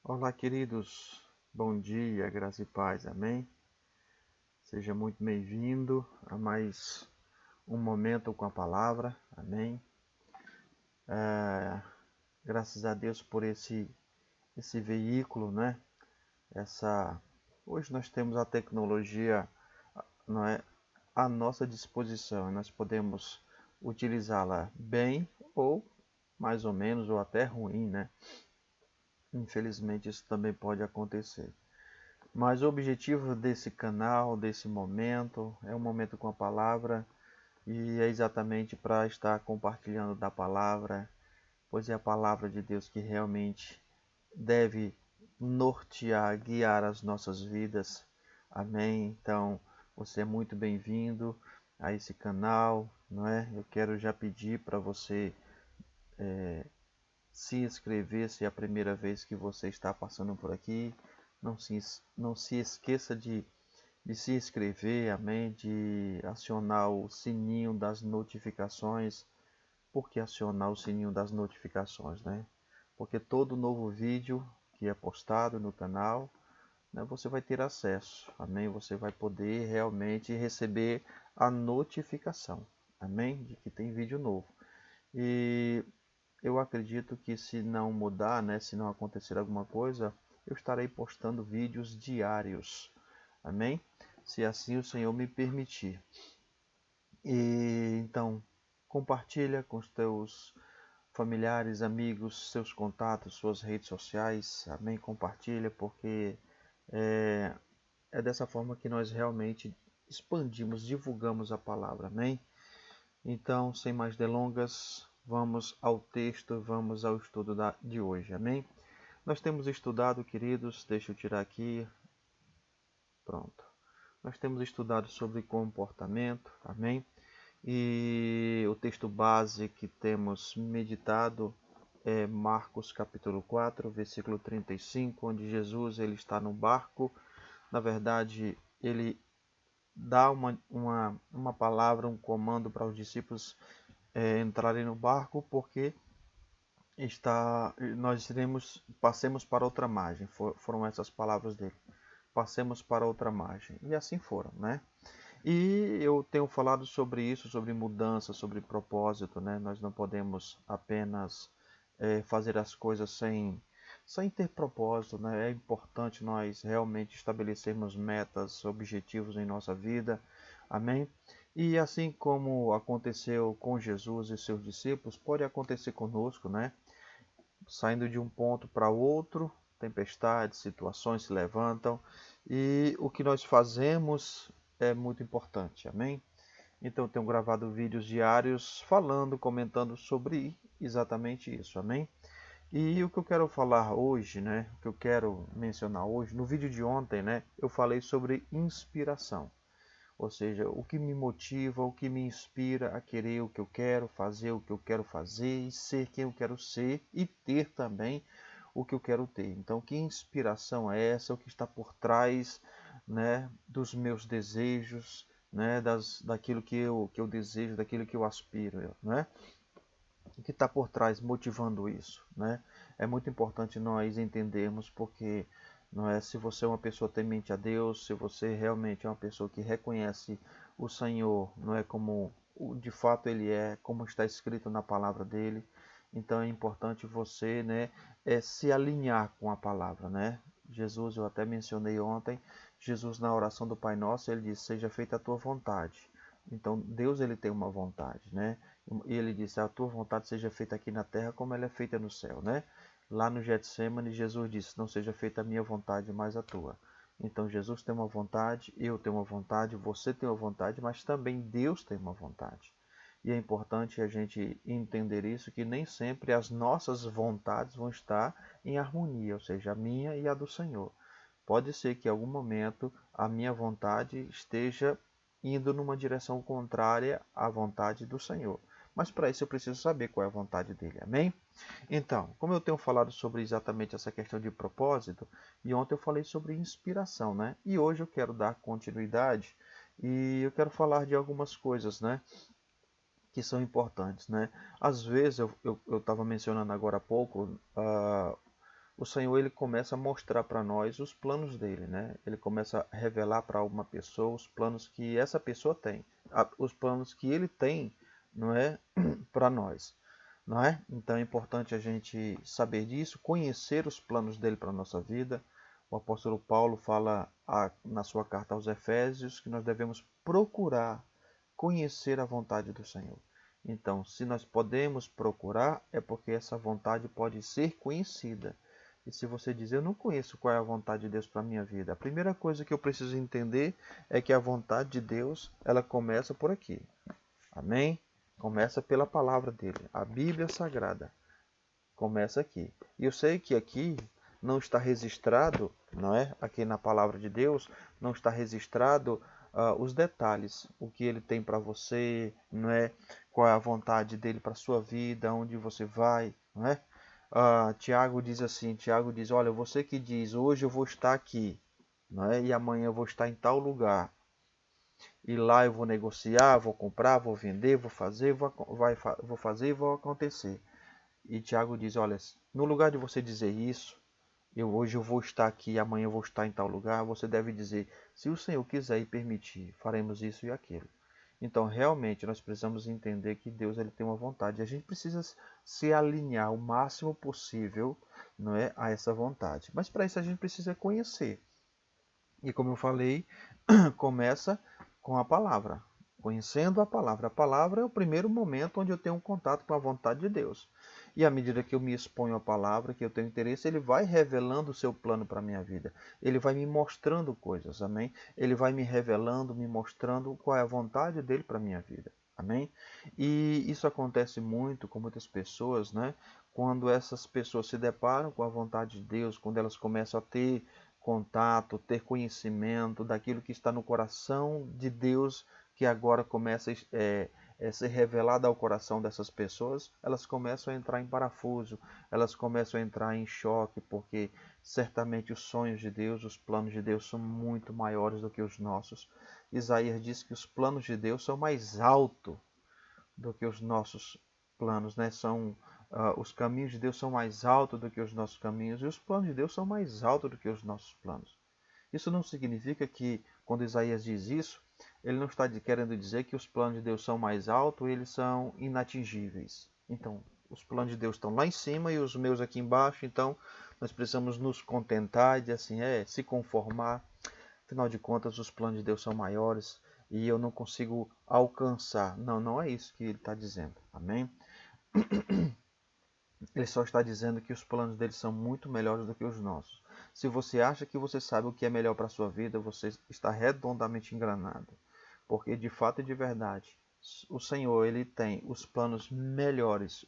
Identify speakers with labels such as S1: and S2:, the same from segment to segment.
S1: Olá, queridos. Bom dia, graça e paz. Amém? Seja muito bem-vindo a mais um momento com a palavra. Amém? É, Graças a Deus por esse veículo, né? Essa Hoje nós temos a tecnologia, não é, à nossa disposição e nós podemos utilizá-la bem ou mais ou menos ou até ruim, né? Infelizmente isso também pode acontecer. Mas o objetivo desse canal, desse momento, é um momento com a palavra e é exatamente para estar compartilhando da palavra, pois é a palavra de Deus que realmente deve nortear, guiar as nossas vidas. Amém? Então, você é muito bem-vindo a esse canal, não é? Eu quero já pedir para você se inscrever se é a primeira vez que você está passando por aqui. Não se esqueça de se inscrever, amém, de acionar o sininho das notificações. Por que acionar o sininho das notificações, né? Porque todo novo vídeo que é postado no canal, né, você vai ter acesso, amém? Você vai poder realmente receber a notificação, amém? De que tem vídeo novo. E eu acredito que se não mudar, né, se não acontecer alguma coisa, eu estarei postando vídeos diários. Amém? Se assim o Senhor me permitir. E então, compartilha com os teus familiares, amigos, seus contatos, suas redes sociais. Amém? Compartilha porque é, é dessa forma que nós realmente expandimos, divulgamos a palavra. Amém? Então, sem mais delongas, vamos ao texto, vamos ao estudo de hoje. Amém? Nós temos estudado, queridos, deixa eu tirar aqui. Pronto. Nós temos estudado sobre comportamento, amém? E o texto base que temos meditado é Marcos capítulo 4, versículo 35, onde Jesus ele está no barco. Na verdade, ele dá uma palavra, um comando para os discípulos entrarem no barco, porque passemos para outra margem. Foram essas palavras dele. Passemos para outra margem. E assim foram, né? E eu tenho falado sobre isso, sobre mudança, sobre propósito, né? Nós não podemos apenas fazer as coisas sem ter propósito, né? É importante nós realmente estabelecermos metas, objetivos em nossa vida, amém? E assim como aconteceu com Jesus e seus discípulos, pode acontecer conosco, né? Saindo de um ponto para outro, tempestades, situações se levantam e o que nós fazemos é muito importante, amém? Então eu tenho gravado vídeos diários falando, comentando sobre exatamente isso, amém? E o que eu quero falar hoje, né? O que eu quero mencionar hoje, no vídeo de ontem, né? Eu falei sobre inspiração. Ou seja, o que me motiva, o que me inspira a querer o que eu quero, fazer o que eu quero fazer e ser quem eu quero ser e ter também o que eu quero ter. Então, que inspiração é essa? O que está por trás, né, dos meus desejos, né, daquilo que eu desejo, daquilo que eu aspiro, né? O que está por trás motivando isso, né? É muito importante nós entendermos porque não é se você é uma pessoa temente a Deus, se você realmente é uma pessoa que reconhece o Senhor, não é como de fato ele é, como está escrito na palavra dele. Então é importante você, né, se alinhar com a palavra, né? Jesus, eu até mencionei ontem, Jesus na oração do Pai Nosso, ele disse: "Seja feita a tua vontade". Então Deus ele tem uma vontade, né? E ele disse: "A tua vontade seja feita aqui na terra como ela é feita no céu", né? Lá no Getsemane, Jesus disse: "Não seja feita a minha vontade, mas a tua". Então Jesus tem uma vontade, eu tenho uma vontade, você tem uma vontade, mas também Deus tem uma vontade. E é importante a gente entender isso, que nem sempre as nossas vontades vão estar em harmonia, ou seja, a minha e a do Senhor. Pode ser que em algum momento a minha vontade esteja indo numa direção contrária à vontade do Senhor. Mas para isso eu preciso saber qual é a vontade dele. Amém? Então, como eu tenho falado sobre exatamente essa questão de propósito, e ontem eu falei sobre inspiração, né? E hoje eu quero dar continuidade e eu quero falar de algumas coisas, né? Que são importantes, né? Às vezes, eu estava mencionando agora há pouco, o Senhor ele começa a mostrar para nós os planos dele, né? Ele começa a revelar para uma pessoa os planos que essa pessoa tem, os planos que ele tem, não é, para nós, não é? Então é importante a gente saber disso, conhecer os planos dele para a nossa vida. O apóstolo Paulo fala na sua carta aos Efésios que nós devemos procurar conhecer a vontade do Senhor. Então, se nós podemos procurar, é porque essa vontade pode ser conhecida. E se você diz, eu não conheço qual é a vontade de Deus para a minha vida, a primeira coisa que eu preciso entender é que a vontade de Deus, ela começa por aqui. Amém? Começa pela palavra dele. A Bíblia Sagrada começa aqui. E eu sei que aqui não está registrado, não é? Aqui na palavra de Deus, não está registrado os detalhes, o que ele tem para você, não é? Qual é a vontade dele para a sua vida, onde você vai, não é? Tiago diz assim, Tiago diz, olha, você que diz, hoje eu vou estar aqui, não é? E amanhã eu vou estar em tal lugar, e lá eu vou negociar, vou comprar, vou vender, vou fazer, vou fazer e vou acontecer. E Tiago diz, olha, no lugar de você dizer isso, hoje eu vou estar aqui, amanhã eu vou estar em tal lugar, você deve dizer, se o Senhor quiser e permitir, faremos isso e aquilo. Então, realmente, nós precisamos entender que Deus ele tem uma vontade. A gente precisa se alinhar o máximo possível, não é, a essa vontade. Mas para isso a gente precisa conhecer. E como eu falei, começa com a palavra. Conhecendo a palavra. A palavra é o primeiro momento onde eu tenho um contato com a vontade de Deus. E à medida que eu me exponho à palavra, que eu tenho interesse, ele vai revelando o seu plano para a minha vida. Ele vai me mostrando coisas, amém? Ele vai me revelando, me mostrando qual é a vontade dele para a minha vida, amém? E isso acontece muito com muitas pessoas, né? Quando essas pessoas se deparam com a vontade de Deus, quando elas começam a ter contato, ter conhecimento daquilo que está no coração de Deus, que agora começa a ser revelado ao coração dessas pessoas, elas começam a entrar em parafuso, elas começam a entrar em choque, porque certamente os sonhos de Deus, os planos de Deus são muito maiores do que os nossos. Isaías diz que os planos de Deus são mais altos do que os nossos planos, né? Os caminhos de Deus são mais altos do que os nossos caminhos e os planos de Deus são mais altos do que os nossos planos. Isso não significa que, quando Isaías diz isso, ele não está querendo dizer que os planos de Deus são mais altos e eles são inatingíveis. Então, os planos de Deus estão lá em cima e os meus aqui embaixo, então nós precisamos nos contentar e dizer assim, se conformar. Afinal de contas, os planos de Deus são maiores e eu não consigo alcançar. Não, não é isso que ele está dizendo. Amém? Ele só está dizendo que os planos dele são muito melhores do que os nossos. Se você acha que você sabe o que é melhor para a sua vida, você está redondamente enganado. Porque de fato e de verdade, o Senhor ele tem os planos melhores,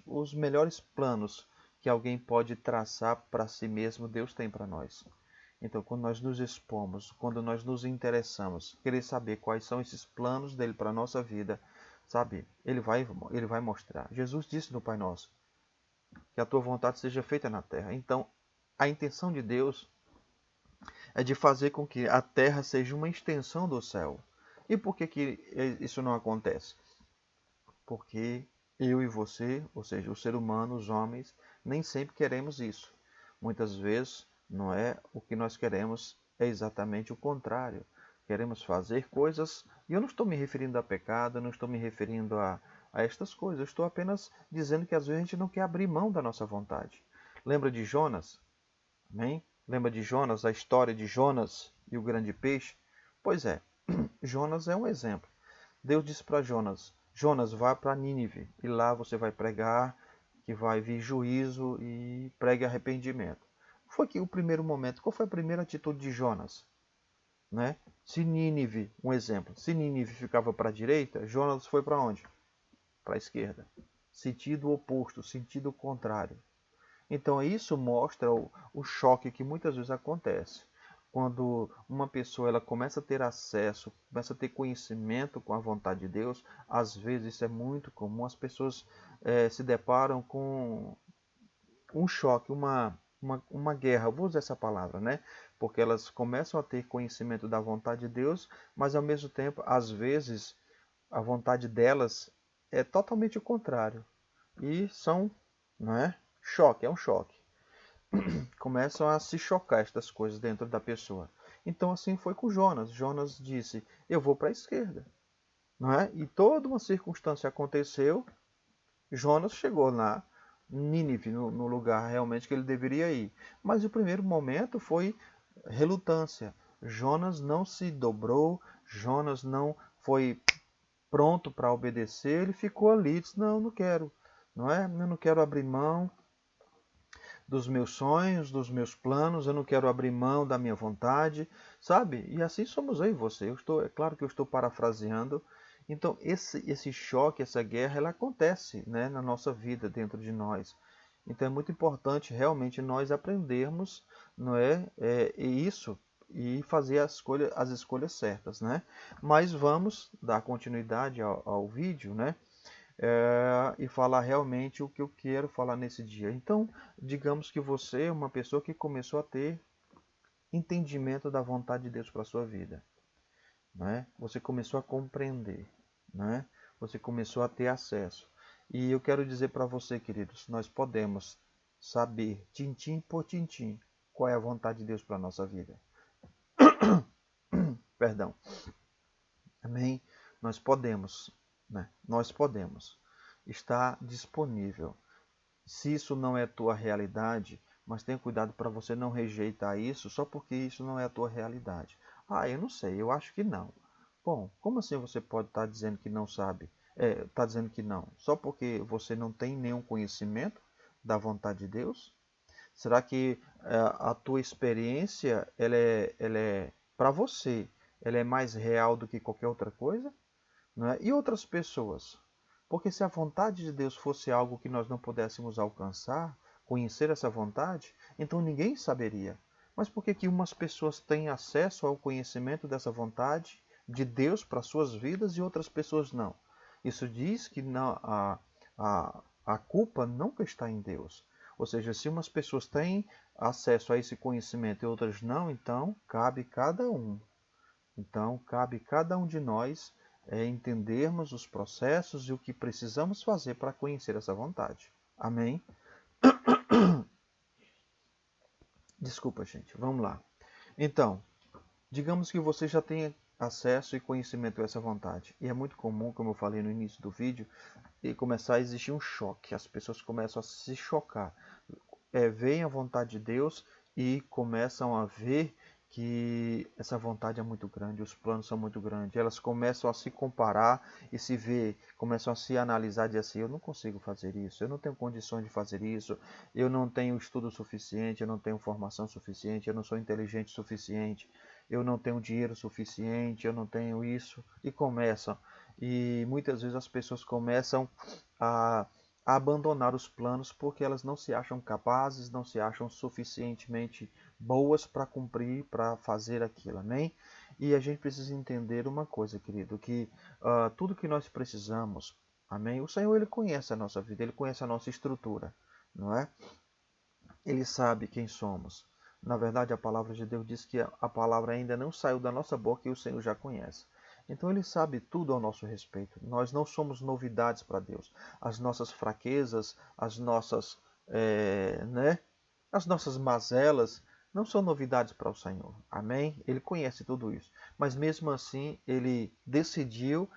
S1: os melhores planos que alguém pode traçar para si mesmo, Deus tem para nós. Então, quando nós nos expomos, quando nós nos interessamos, querer saber quais são esses planos dele para a nossa vida, sabe? Ele vai mostrar. Jesus disse no Pai Nosso que a tua vontade seja feita na terra. Então, a intenção de Deus é de fazer com que a terra seja uma extensão do céu. E por que isso não acontece? Porque eu e você, ou seja, o ser humano, os homens, nem sempre queremos isso. Muitas vezes, não é o que nós queremos, é exatamente o contrário. Queremos fazer coisas, e eu não estou me referindo a pecado, não estou me referindo a estas coisas, eu estou apenas dizendo que às vezes a gente não quer abrir mão da nossa vontade. Lembra de Jonas? Amém? Lembra de Jonas, a história de Jonas e o grande peixe? Pois é, Jonas é um exemplo. Deus disse para Jonas, Jonas, vá para Nínive, e lá você vai pregar, que vai vir juízo e pregue arrependimento. Foi aqui o primeiro momento, qual foi a primeira atitude de Jonas? Né? Se Nínive, um exemplo, se Nínive ficava para a direita, Jonas foi para onde? Para a esquerda. Sentido oposto, sentido contrário. Então isso mostra o choque que muitas vezes acontece. Quando uma pessoa ela começa a ter acesso, começa a ter conhecimento com a vontade de Deus, às vezes isso é muito comum, as pessoas se deparam com um choque, uma guerra, vou usar essa palavra, né? Porque elas começam a ter conhecimento da vontade de Deus, mas ao mesmo tempo, às vezes, a vontade delas é totalmente o contrário. E são, não é? Choque, é um choque. Começam a se chocar estas coisas dentro da pessoa. Então assim foi com Jonas. Jonas disse: eu vou para a esquerda, não é? E toda uma circunstância aconteceu. Jonas chegou lá, Nínive, no lugar realmente que ele deveria ir. Mas o primeiro momento foi relutância. Jonas não se dobrou, Jonas não foi pronto para obedecer, ele ficou ali, disse: não, não quero, não é? Eu não quero abrir mão dos meus sonhos, dos meus planos, eu não quero abrir mão da minha vontade, sabe? E assim somos eu e você. É claro que eu estou parafraseando. Então, esse choque, essa guerra, ela acontece, né, na nossa vida, dentro de nós. Então, é muito importante realmente nós aprendermos, não isso e fazer as escolhas certas, né? Mas vamos dar continuidade ao vídeo, né? E falar realmente o que eu quero falar nesse dia. Então, digamos que você é uma pessoa que começou a ter entendimento da vontade de Deus para a sua vida, né? Você começou a compreender, né? Você começou a ter acesso. E eu quero dizer para você, queridos, nós podemos saber, tintim por tintim, qual é a vontade de Deus para a nossa vida. Perdão. Amém? Nós podemos, né? Nós podemos. Está disponível. Se isso não é a tua realidade, mas tenha cuidado para você não rejeitar isso só porque isso não é a tua realidade. Ah, eu não sei, eu acho que não. Bom, como assim você pode estar dizendo que não sabe? Está dizendo que não, só porque você não tem nenhum conhecimento da vontade de Deus? Será que a tua experiência ela é para você, ela é mais real do que qualquer outra coisa? Não é? E outras pessoas? Porque se a vontade de Deus fosse algo que nós não pudéssemos alcançar, conhecer essa vontade, então ninguém saberia. Mas por que umas pessoas têm acesso ao conhecimento dessa vontade de Deus para suas vidas e outras pessoas não? Isso diz que a culpa nunca está em Deus. Ou seja, se umas pessoas têm acesso a esse conhecimento e outras não, então cabe cada um. Então, cabe cada um de nós entendermos os processos e o que precisamos fazer para conhecer essa vontade. Amém? Desculpa, gente. Vamos lá. Então, digamos que você já tenha acesso e conhecimento a essa vontade. E é muito comum, como eu falei no início do vídeo, e começar a existir um choque. As pessoas começam a se chocar. Veem a vontade de Deus e começam a ver que essa vontade é muito grande, os planos são muito grandes. Elas começam a se comparar e se ver, começam a se analisar e dizer assim: eu não consigo fazer isso, eu não tenho condições de fazer isso, eu não tenho estudo suficiente, eu não tenho formação suficiente, eu não sou inteligente o suficiente, eu não tenho dinheiro suficiente, eu não tenho isso. E começam. E muitas vezes as pessoas começam a abandonar os planos porque elas não se acham capazes, não se acham suficientemente boas para cumprir, para fazer aquilo, amém? E a gente precisa entender uma coisa, querido, que tudo que nós precisamos, amém? O Senhor, Ele conhece a nossa vida, Ele conhece a nossa estrutura, não é? Ele sabe quem somos. Na verdade, a palavra de Deus diz que a palavra ainda não saiu da nossa boca e o Senhor já conhece. Então Ele sabe tudo ao nosso respeito. Nós não somos novidades para Deus. As nossas fraquezas, as nossas mazelas não são novidades para o Senhor. Amém? Ele conhece tudo isso. Mas mesmo assim, Ele decidiu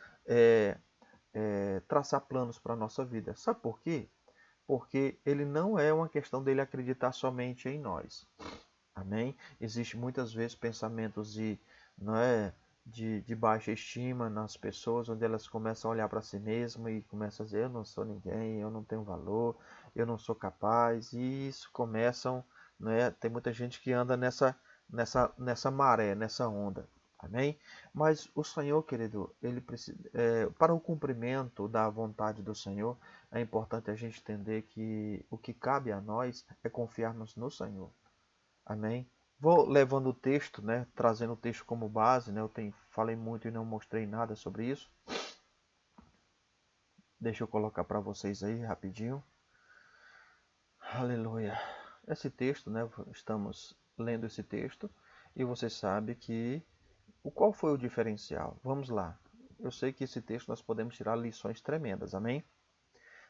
S1: traçar planos para a nossa vida. Sabe por quê? Porque ele não é uma questão dele acreditar somente em nós. Amém? Existem muitas vezes pensamentos não é, de baixa estima nas pessoas, onde elas começam a olhar para si mesmas e começam a dizer: eu não sou ninguém, eu não tenho valor, eu não sou capaz. E isso começam, tem muita gente que anda nessa maré, nessa onda. Amém? Mas o Senhor, querido, ele precisa, para o cumprimento da vontade do Senhor, é importante a gente entender que o que cabe a nós é confiarmos no Senhor. Amém? Vou levando o texto, trazendo o texto como base, eu falei muito e não mostrei nada sobre isso. Deixa eu colocar para vocês aí rapidinho. Aleluia. Esse texto, estamos lendo esse texto e você sabe que qual foi o diferencial? Vamos lá. Eu sei que esse texto nós podemos tirar lições tremendas, amém?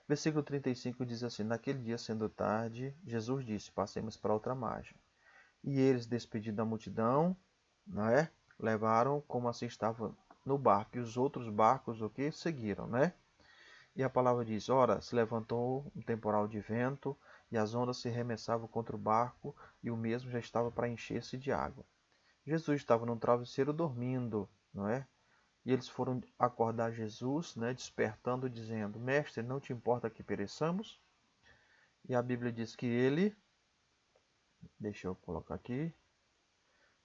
S1: Versículo 35 diz assim: naquele dia, sendo tarde, Jesus disse: passemos para outra margem. E eles, despedindo da multidão, né, levaram como assim estava no barco. E os outros barcos o que seguiram, né? E a palavra diz: ora, se levantou um temporal de vento, e as ondas se remessavam contra o barco, e o mesmo já estava para encher-se de água. Jesus estava num travesseiro dormindo, não é? E eles foram acordar Jesus, né, despertando, dizendo: mestre, não te importa que pereçamos? E a Bíblia diz que ele, deixa eu colocar aqui,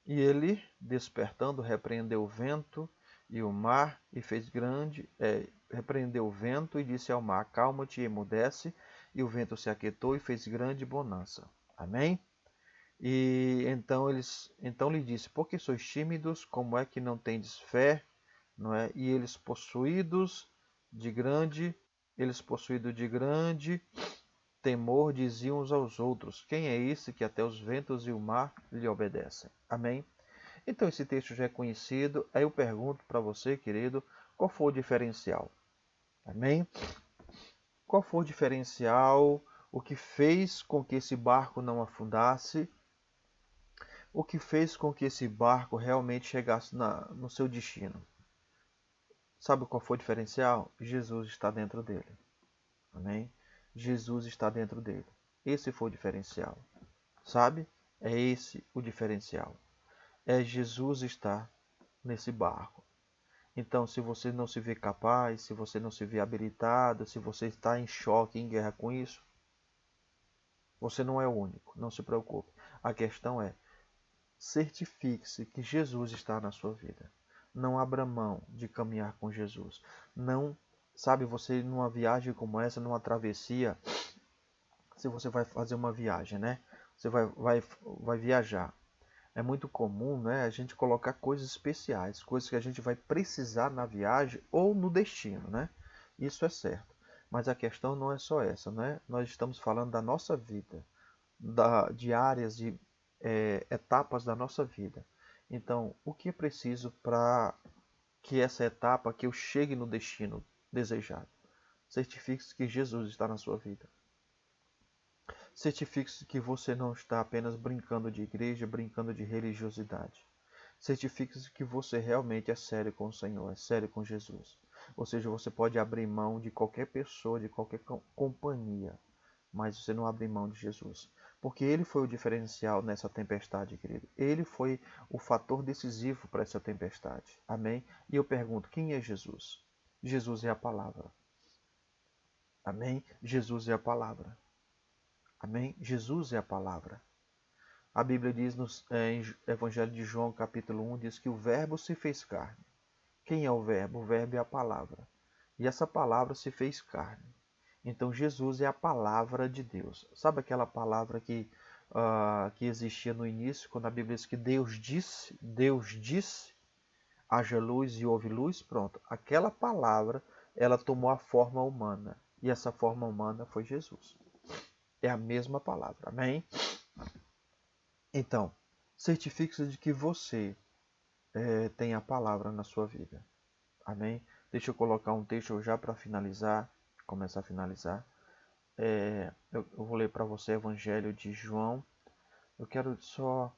S1: e ele, despertando, repreendeu o vento e o mar, e fez grande, repreendeu o vento e disse ao mar: acalma-te e emudece, e o vento se aquietou e fez grande bonança. Amém? E então lhe disse: por que sois tímidos? Como é que não tendes fé? Não é? E eles possuídos de grande temor, diziam uns aos outros: quem é esse que até os ventos e o mar lhe obedecem? Amém? Então esse texto já é conhecido. Aí eu pergunto para você, querido, qual foi o diferencial? Amém? Qual foi o diferencial? O que fez com que esse barco não afundasse? O que fez com que esse barco realmente chegasse no seu destino? Sabe qual foi o diferencial? Jesus está dentro dele. Amém? Jesus está dentro dele. Esse foi o diferencial. Sabe? É esse o diferencial. É Jesus estar nesse barco. Então, se você não se vê capaz, se você não se vê habilitado, se você está em choque, em guerra com isso, você não é o único. Não se preocupe. A questão é: certifique-se que Jesus está na sua vida. Não abra mão de caminhar com Jesus. Não, sabe, você numa viagem como essa, numa travessia, se você vai fazer uma viagem, né? Você vai viajar. É muito comum, né, a gente colocar coisas especiais, coisas que a gente vai precisar na viagem ou no destino, né? Isso é certo. Mas a questão não é só essa, né? Nós estamos falando da nossa vida, de áreas, de etapas da nossa vida. Então, o que é preciso para que essa etapa, que eu chegue no destino desejado? Certifique-se que Jesus está na sua vida. Certifique-se que você não está apenas brincando de igreja, brincando de religiosidade. Certifique-se que você realmente é sério com o Senhor, é sério com Jesus. Ou seja, você pode abrir mão de qualquer pessoa, de qualquer companhia, mas você não abre mão de Jesus. Porque ele foi o diferencial nessa tempestade, querido. Ele foi o fator decisivo para essa tempestade. Amém? E eu pergunto, quem é Jesus? Jesus é a palavra. Amém? Jesus é a palavra. Amém? Jesus é a palavra. A Bíblia diz em Evangelho de João, capítulo 1, diz que o verbo se fez carne. Quem é o verbo? O verbo é a palavra. E essa palavra se fez carne. Então Jesus é a palavra de Deus. Sabe aquela palavra que existia no início, quando a Bíblia diz que Deus disse, haja luz e houve luz? Pronto. Aquela palavra, ela tomou a forma humana. E essa forma humana foi Jesus. É a mesma palavra. Amém? Então, certifique-se de que você tem a palavra na sua vida. Amém? Deixa eu colocar um texto já para finalizar, começar a finalizar. Eu vou ler para você Evangelho de João. Eu quero só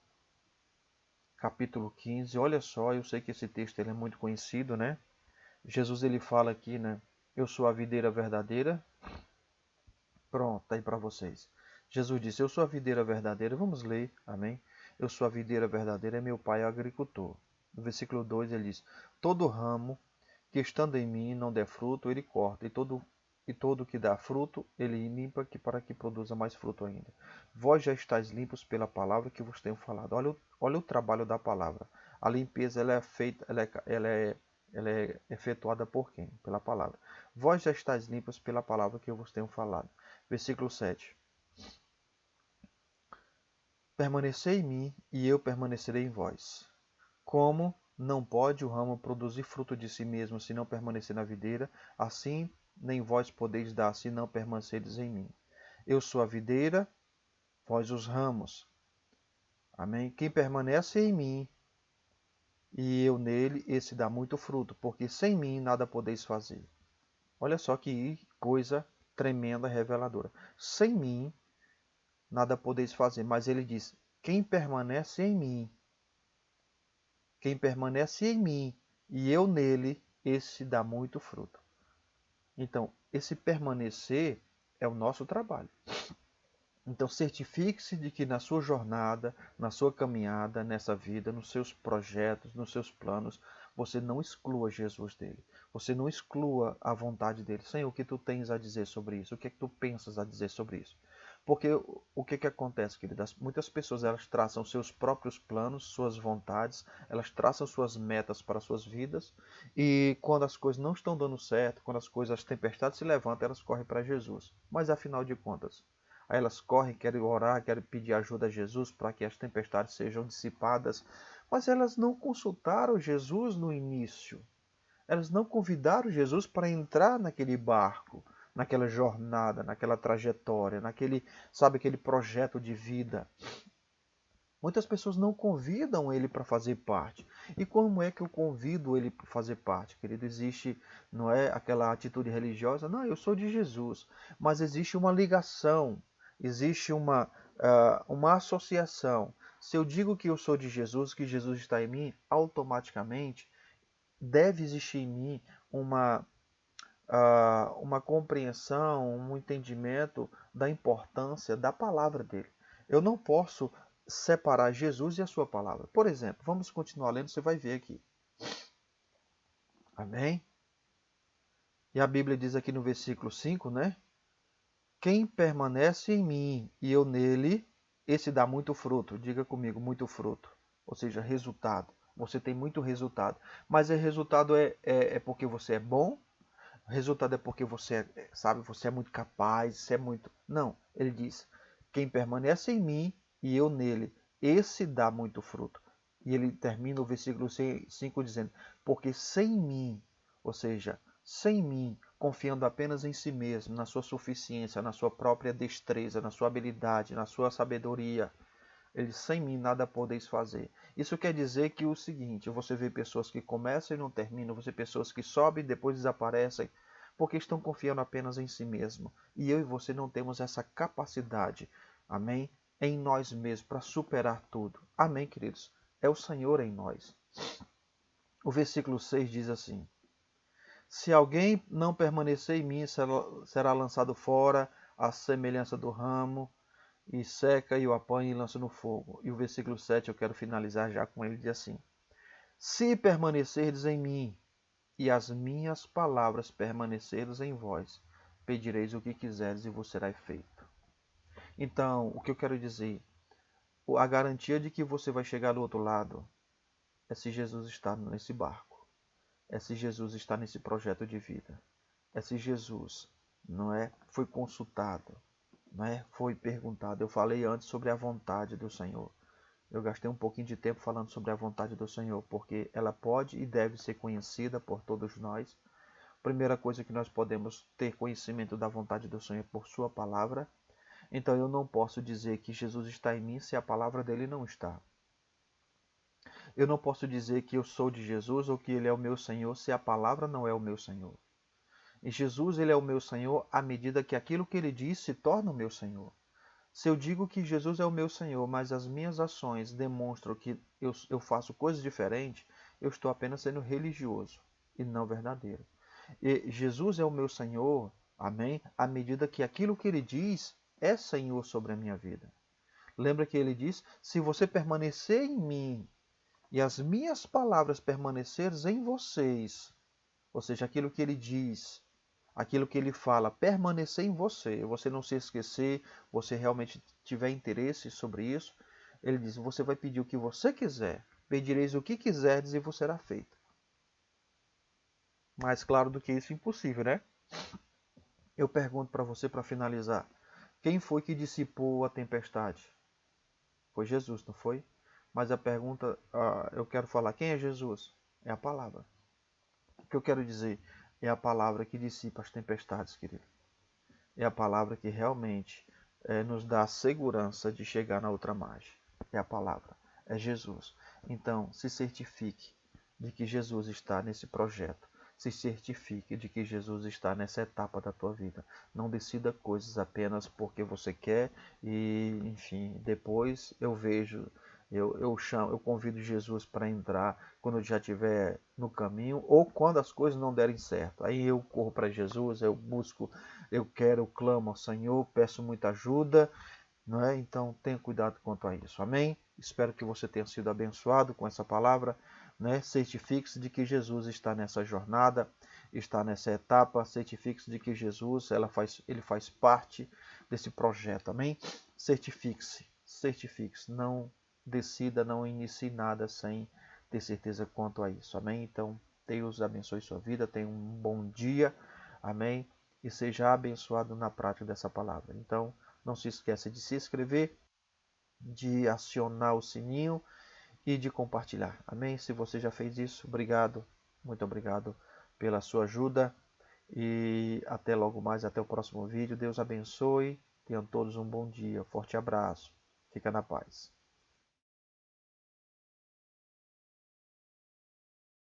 S1: capítulo 15. Olha só, eu sei que esse texto ele é muito conhecido, né? Jesus ele fala aqui, né? Eu sou a videira verdadeira. Pronto, tá aí para vocês. Jesus disse: eu sou a videira verdadeira. Vamos ler, amém? Eu sou a videira verdadeira e meu pai é o agricultor. No versículo 2 ele diz: todo ramo que estando em mim não der fruto, ele corta, e todo que dá fruto, ele limpa para que produza mais fruto ainda. Vós já estáis limpos pela palavra que vos tenho falado. Olha o trabalho da palavra. A limpeza ela é feita, ela é efetuada por quem? Pela palavra. Vós já estáis limpos pela palavra que eu vos tenho falado. Versículo 7. Permanecei em mim, e eu permanecerei em vós. Como não pode o ramo produzir fruto de si mesmo se não permanecer na videira, assim nem vós podeis dar se não permanecerdes em mim. Eu sou a videira, vós os ramos. Amém? Quem permanece em mim e eu nele, esse dá muito fruto, porque sem mim nada podeis fazer. Olha só que coisa tremenda, reveladora. Sem mim, nada podeis fazer. Mas ele diz, quem permanece em mim e eu nele, esse dá muito fruto. Então, esse permanecer é o nosso trabalho. Então, certifique-se de que na sua jornada, na sua caminhada, nessa vida, nos seus projetos, nos seus planos, você não exclua Jesus dele. Você não exclua a vontade dele. Senhor, o que tu tens a dizer sobre isso? O que é que tu pensas a dizer sobre isso? Porque o que acontece, queridas? Muitas pessoas elas traçam seus próprios planos, suas vontades, elas traçam suas metas para suas vidas e quando as coisas não estão dando certo, quando as tempestades se levantam, elas correm para Jesus. Mas afinal de contas, aí elas correm, querem orar, querem pedir ajuda a Jesus para que as tempestades sejam dissipadas, mas elas não consultaram Jesus no início. Elas não convidaram Jesus para entrar naquele barco, naquela jornada, naquela trajetória, aquele projeto de vida. Muitas pessoas não convidam ele para fazer parte. E como é que eu convido ele para fazer parte, querido? Existe, não é aquela atitude religiosa, não, eu sou de Jesus, mas existe uma ligação, existe uma associação. Se eu digo que eu sou de Jesus, que Jesus está em mim, automaticamente deve existir em mim uma compreensão, um entendimento da importância da palavra dele. Eu não posso separar Jesus e a sua palavra. Por exemplo, vamos continuar lendo, você vai ver aqui. Amém? E a Bíblia diz aqui no versículo 5, né? Quem permanece em mim e eu nele, esse dá muito fruto. Diga comigo, muito fruto. Ou seja, resultado. Você tem muito resultado. Mas o resultado é porque você é bom? O resultado é porque você é muito capaz, você é muito... Não, ele diz, quem permanece em mim e eu nele, esse dá muito fruto. E ele termina o versículo 5 dizendo, porque sem mim, ou seja, sem mim, confiando apenas em si mesmo, na sua suficiência, na sua própria destreza, na sua habilidade, na sua sabedoria, ele sem mim nada podeis fazer. Isso quer dizer que o seguinte, você vê pessoas que começam e não terminam, você vê pessoas que sobem e depois desaparecem, porque estão confiando apenas em si mesmo. E eu e você não temos essa capacidade, amém? Em nós mesmos, para superar tudo. Amém, queridos? É o Senhor em nós. O versículo 6 diz assim, se alguém não permanecer em mim, será lançado fora, à semelhança do ramo, e seca e o apanha e lança no fogo. E o versículo 7 eu quero finalizar já com ele, diz assim, se permanecerdes em mim, e as minhas palavras permanecerdes em vós, pedireis o que quiseres e vos será feito. Então, o que eu quero dizer, a garantia de que você vai chegar do outro lado é se Jesus está nesse barco, é se Jesus está nesse projeto de vida, é se Jesus foi consultado, foi perguntado. Eu falei antes sobre a vontade do Senhor. Eu gastei um pouquinho de tempo falando sobre a vontade do Senhor, porque ela pode e deve ser conhecida por todos nós. Primeira coisa que nós podemos ter conhecimento da vontade do Senhor por sua palavra. Então eu não posso dizer que Jesus está em mim se a palavra dele não está. Eu não posso dizer que eu sou de Jesus ou que ele é o meu Senhor se a palavra não é o meu Senhor. E Jesus ele é o meu Senhor à medida que aquilo que ele diz se torna o meu Senhor. Se eu digo que Jesus é o meu Senhor, mas as minhas ações demonstram que eu faço coisas diferentes, eu estou apenas sendo religioso e não verdadeiro. E Jesus é o meu Senhor, amém? À medida que aquilo que ele diz é Senhor sobre a minha vida. Lembra que ele diz, se você permanecer em mim e as minhas palavras permanecerem em vocês, ou seja, aquilo que ele diz, aquilo que ele fala, permanecer em você não se esquecer, você realmente tiver interesse sobre isso, ele diz, você vai pedir o que você quiser, pedireis o que quiserdes e vos será feito. Mais claro do que isso, impossível, né? Eu pergunto para você, para finalizar, quem foi que dissipou a tempestade? Foi Jesus, não foi? Mas a pergunta, eu quero falar, quem é Jesus? É a palavra. O que eu quero dizer? É a palavra que dissipa as tempestades, querido. É a palavra que realmente nos dá a segurança de chegar na outra margem. É a palavra, é Jesus. Então, se certifique de que Jesus está nesse projeto. se certifique de que Jesus está nessa etapa da tua vida. Não decida coisas apenas porque você quer e, enfim, depois eu vejo, eu convido Jesus para entrar quando eu já estiver no caminho ou quando as coisas não derem certo. Aí eu corro para Jesus, eu busco, eu quero, eu clamo ao Senhor, peço muita ajuda, não é? Então tenha cuidado quanto a isso. Amém? Espero que você tenha sido abençoado com essa palavra, né? Certifique-se de que Jesus está nessa jornada, está nessa etapa. Certifique-se de que Jesus, ele faz parte desse projeto. Amém? Certifique-se, certifique-se. Não decida, não inicie nada sem ter certeza quanto a isso. Amém? Então, Deus abençoe sua vida. Tenha um bom dia. Amém? E seja abençoado na prática dessa palavra. Então, não se esqueça de se inscrever, de acionar o sininho e de compartilhar. Amém? Se você já fez isso, obrigado, muito obrigado pela sua ajuda e até logo mais, até o próximo vídeo. Deus abençoe, tenham todos um bom dia, forte abraço, fica na paz.